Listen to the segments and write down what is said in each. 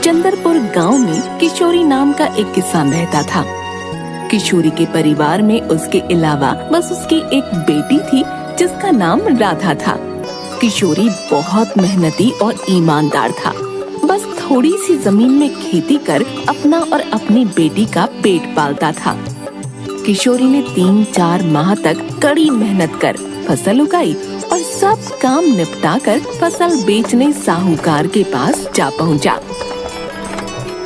चंदरपुर गांव में किशोरी नाम का एक किसान रहता था। किशोरी के परिवार में उसके अलावा बस उसकी एक बेटी थी जिसका नाम राधा था। किशोरी बहुत मेहनती और ईमानदार था। बस थोड़ी सी जमीन में खेती कर अपना और अपनी बेटी का पेट पालता था। किशोरी ने 3-4 माह तक कड़ी मेहनत कर फसल उगाई और सब काम निपटा कर फसल बेचने साहूकार के पास जा पहुंचा।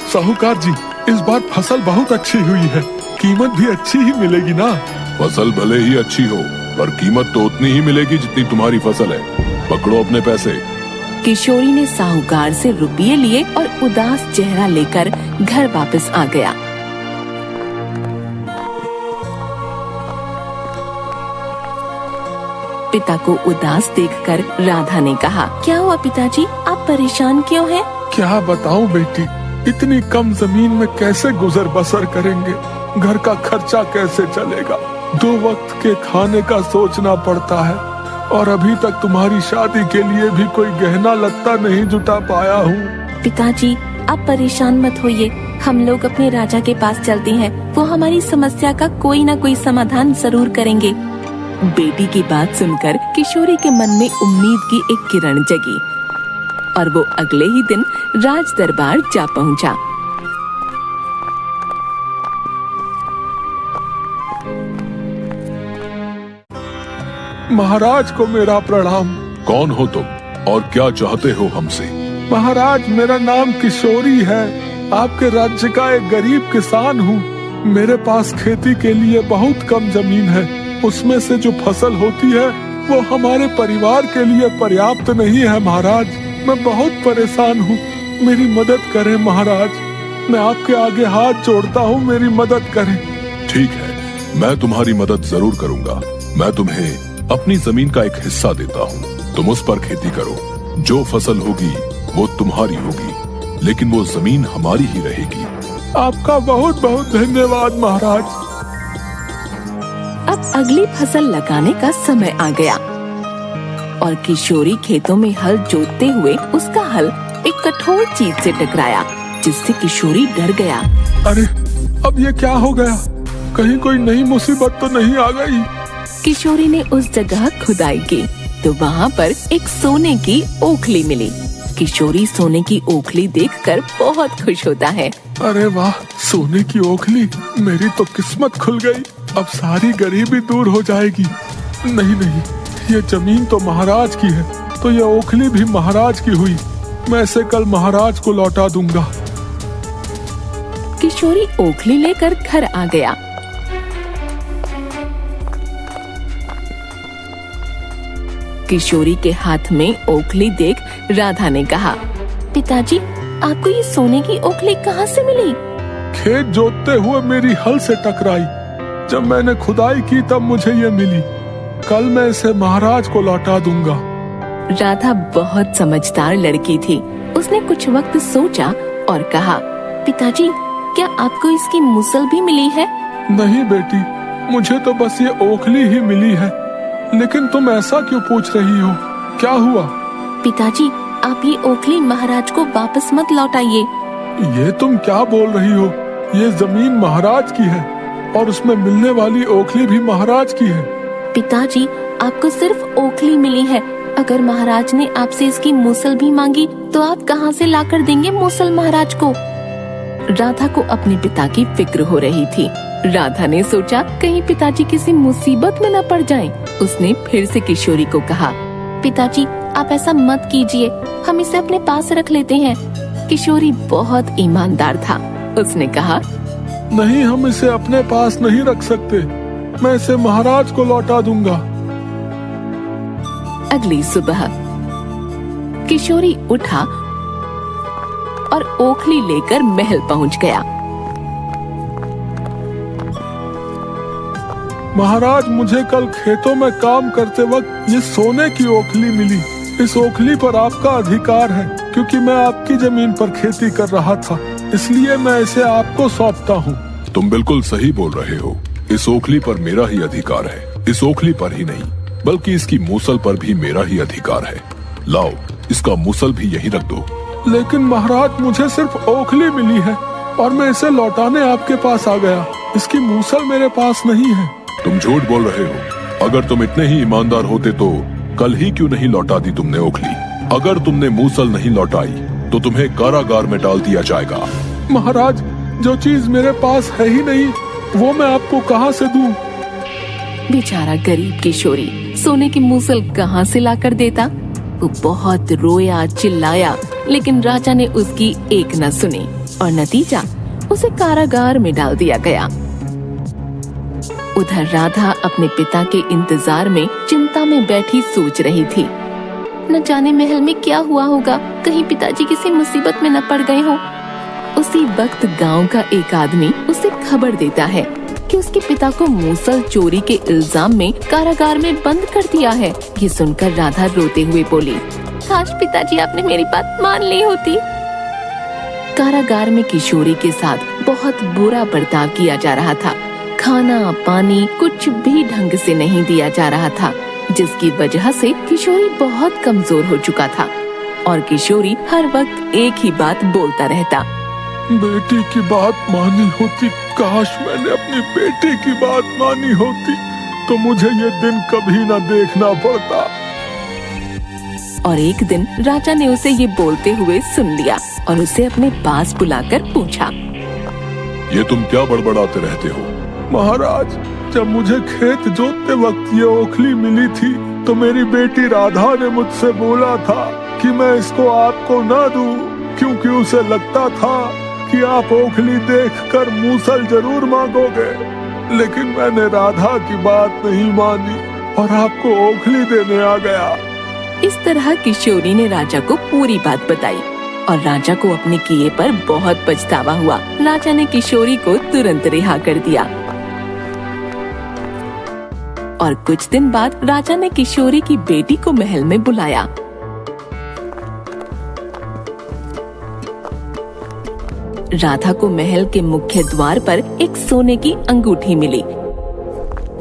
साहूकार जी, इस बार फसल बहुत अच्छी हुई है, कीमत भी अच्छी ही मिलेगी ना? फसल भले ही अच्छी हो पर कीमत तो उतनी ही मिलेगी जितनी तुम्हारी फसल है। पकड़ो अपने पैसे। किशोरी ने साहूकार से रुपये लिए और उदास चेहरा लेकर घर वापस आ गया। पिता को उदास देखकर राधा ने कहा, क्या हुआ पिताजी, आप परेशान क्यों हैं? क्या बताऊं बेटी, इतनी कम जमीन में कैसे गुजर बसर करेंगे? घर का खर्चा कैसे चलेगा? 2 वक्त के खाने का सोचना पड़ता है और अभी तक तुम्हारी शादी के लिए भी कोई गहना लत्ता नहीं जुटा पाया हूँ। पिताजी, आप परेशान मत होइए, हम लोग अपने राजा के पास चलते हैं, वो हमारी समस्या का कोई न कोई समाधान जरूर करेंगे। बेटी की बात सुनकर किशोरी के मन में उम्मीद की एक किरण जगी और वो अगले ही दिन राज दरबार जा पहुंचा। महाराज को मेरा प्रणाम। कौन हो तुम और क्या चाहते हो हमसे? महाराज, मेरा नाम किशोरी है, आपके राज्य का एक गरीब किसान हूँ। मेरे पास खेती के लिए बहुत कम जमीन है, उसमें से जो फसल होती है वो हमारे परिवार के लिए पर्याप्त नहीं है। महाराज, मैं बहुत परेशान हूँ, मेरी मदद करें महाराज। मैं आपके आगे हाथ जोड़ता हूँ, मेरी मदद करें। ठीक है, मैं तुम्हारी मदद जरूर करूँगा। मैं तुम्हें अपनी जमीन का एक हिस्सा देता हूँ, तुम उस पर खेती करो। जो फसल होगी वो तुम्हारी होगी, लेकिन वो जमीन हमारी ही रहेगी। आपका बहुत बहुत धन्यवाद महाराज। अब अगली फसल लगाने का समय आ गया और किशोरी खेतों में हल जोतते हुए उसका हल एक कठोर चीज से टकराया, जिससे किशोरी डर गया। अरे, अब ये क्या हो गया? कहीं कोई नई मुसीबत तो नहीं आ गई? किशोरी ने उस जगह खुदाई की तो वहाँ पर एक सोने की ओखली मिली। किशोरी सोने की ओखली देखकर बहुत खुश होता है। अरे वाह, सोने की ओखली, मेरी तो किस्मत खुल गई। अब सारी गरीबी दूर हो जाएगी। नहीं, ये जमीन तो महाराज की है, तो ये ओखली भी महाराज की हुई। मैं इसे कल महाराज को लौटा दूंगा। किशोरी ओखली लेकर घर आ गया। किशोरी के हाथ में ओखली देख राधा ने कहा, पिताजी, आपको ये सोने की ओखली कहाँ से मिली? खेत जोतते हुए मेरी हल से टकराई। जब मैंने खुदाई की तब मुझे ये मिली। कल मैं इसे महाराज को लौटा दूंगा। राधा बहुत समझदार लड़की थी। उसने कुछ वक्त सोचा और कहा, पिताजी, क्या आपको इसकी मुसल भी मिली है? नहीं बेटी, मुझे तो बस ये ओखली ही मिली है। लेकिन तुम ऐसा क्यों पूछ रही हो? क्या हुआ? पिताजी, आप ये ओखली महाराज को वापस मत लौटाइए। ये तुम क्या बोल रही हो? ये जमीन महाराज की है और उसमें मिलने वाली ओखली भी महाराज की है। पिताजी, आपको सिर्फ ओखली मिली है। अगर महाराज ने आपसे इसकी मूसल भी मांगी तो आप कहाँ से लाकर देंगे मूसल महाराज को? राधा को अपने पिता की फिक्र हो रही थी। राधा ने सोचा कहीं पिताजी किसी मुसीबत में न पड़ जाएं। उसने फिर से किशोरी को कहा, पिताजी, आप ऐसा मत कीजिए, हम इसे अपने पास रख लेते हैं। किशोरी बहुत ईमानदार था। उसने कहा, नहीं, हम इसे अपने पास नहीं रख सकते। मैं इसे महाराज को लौटा दूंगा। अगली सुबह किशोरी उठा और ओखली लेकर महल पहुंच गया। महाराज, मुझे कल खेतों में काम करते वक्त ये सोने की ओखली मिली। इस ओखली पर आपका अधिकार है, क्योंकि मैं आपकी जमीन पर खेती कर रहा था, इसलिए मैं इसे आपको सौंपता हूँ। तुम बिल्कुल सही बोल रहे हो। इस ओखली पर मेरा ही अधिकार है। इस ओखली पर ही नहीं, बल्कि इसकी मूसल पर भी मेरा ही अधिकार है। लाओ, इसका मूसल भी यहीं रख दो। लेकिन महाराज मुझे सिर्फ ओखली मिली है और मैं इसे लौटाने आपके पास आ गया। इसकी मूसल मेरे पास नहीं है। तुम झूठ बोल रहे हो। अगर तुम इतने ही ईमानदार होते तो कल ही क्यों नहीं लौटा दी तुमने ओखली? अगर तुमने मूसल नहीं लौटाई तो तुम्हें कारागार में डाल दिया जाएगा। महाराज, जो चीज मेरे पास है ही नहीं वो मैं आपको कहाँ से दूं? बेचारा गरीब किशोरी सोने की मूसल कहाँ से लाकर देता। वो बहुत रोया चिल्लाया, लेकिन राजा ने उसकी एक न सुनी और नतीजा उसे कारागार में डाल दिया गया। उधर राधा अपने पिता के इंतजार में चिंता में बैठी सोच रही थी। न जाने महल में क्या हुआ होगा, कहीं पिताजी किसी मुसीबत में न पड़ गए हों। उसी वक्त गांव का एक आदमी उसे खबर देता है कि उसके पिता को मूसल चोरी के इल्जाम में कारागार में बंद कर दिया है। ये सुनकर राधा रोते हुए बोली, काश पिताजी आपने मेरी बात मान ली होती। कारागार में किशोरी के साथ बहुत बुरा बर्ताव किया जा रहा था। खाना पानी कुछ भी ढंग से नहीं दिया जा रहा था, जिसकी वजह से किशोरी बहुत कमजोर हो चुका था और किशोरी हर वक्त एक ही बात बोलता रहता, बेटी की बात मानी होती, काश मैंने अपनी बेटी की बात मानी होती तो मुझे ये दिन कभी न देखना पड़ता। और एक दिन राजा ने उसे ये बोलते हुए सुन लिया और उसे अपने पास बुलाकर पूछा, ये तुम क्या बड़बड़ाते रहते हो? महाराज, जब मुझे खेत जोतते वक्त ये ओखली मिली थी तो मेरी बेटी राधा ने मुझसे बोला था कि मैं इसको आपको न दूं, क्योंकि उसे लगता था कि आप ओखली देखकर मूसल जरूर मांगोगे। लेकिन मैंने राधा की बात नहीं मानी और आपको ओखली देने आ गया। इस तरह किशोरी ने राजा को पूरी बात बताई और राजा को अपने किए पर बहुत पछतावा हुआ। राजा ने किशोरी को तुरंत रिहा कर दिया और कुछ दिन बाद राजा ने किशोरी की बेटी को महल में बुलाया। राधा को महल के मुख्य द्वार पर एक सोने की अंगूठी मिली।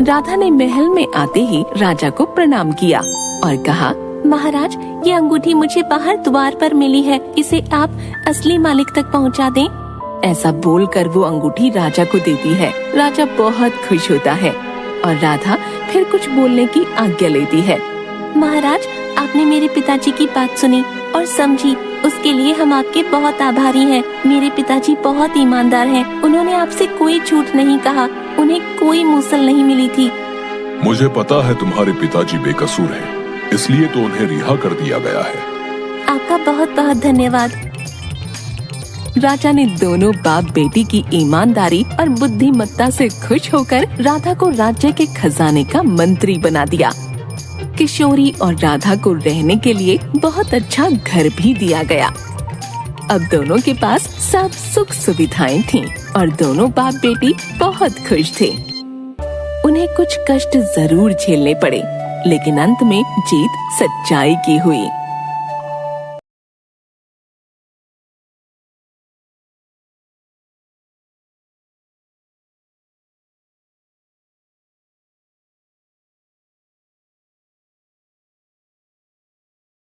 राधा ने महल में आते ही राजा को प्रणाम किया और कहा, महाराज, ये अंगूठी मुझे बाहर द्वार पर मिली है, इसे आप असली मालिक तक पहुंचा दें। ऐसा बोलकर वो अंगूठी राजा को देती है। राजा बहुत खुश होता है और राधा फिर कुछ बोलने की आज्ञा लेती है। महाराज, आपने मेरे पिताजी की बात सुनी और समझी, उसके लिए हम आपके बहुत आभारी हैं। मेरे पिताजी बहुत ईमानदार हैं। उन्होंने आपसे कोई झूठ नहीं कहा। उन्हें कोई मूसल नहीं मिली थी। मुझे पता है तुम्हारे पिताजी बेकसूर हैं, इसलिए तो उन्हें रिहा कर दिया गया है। आपका बहुत बहुत धन्यवाद। राजा ने दोनों बाप बेटी की ईमानदारी और बुद्धिमत्ता से खुश होकर राधा को राज्य के खजाने का मंत्री बना दिया। किशोरी और राधा को रहने के लिए बहुत अच्छा घर भी दिया गया। अब दोनों के पास सब सुख सुविधाएं थीं और दोनों बाप बेटी बहुत खुश थे। उन्हें कुछ कष्ट जरूर झेलने पड़े, लेकिन अंत में जीत सच्चाई की हुई।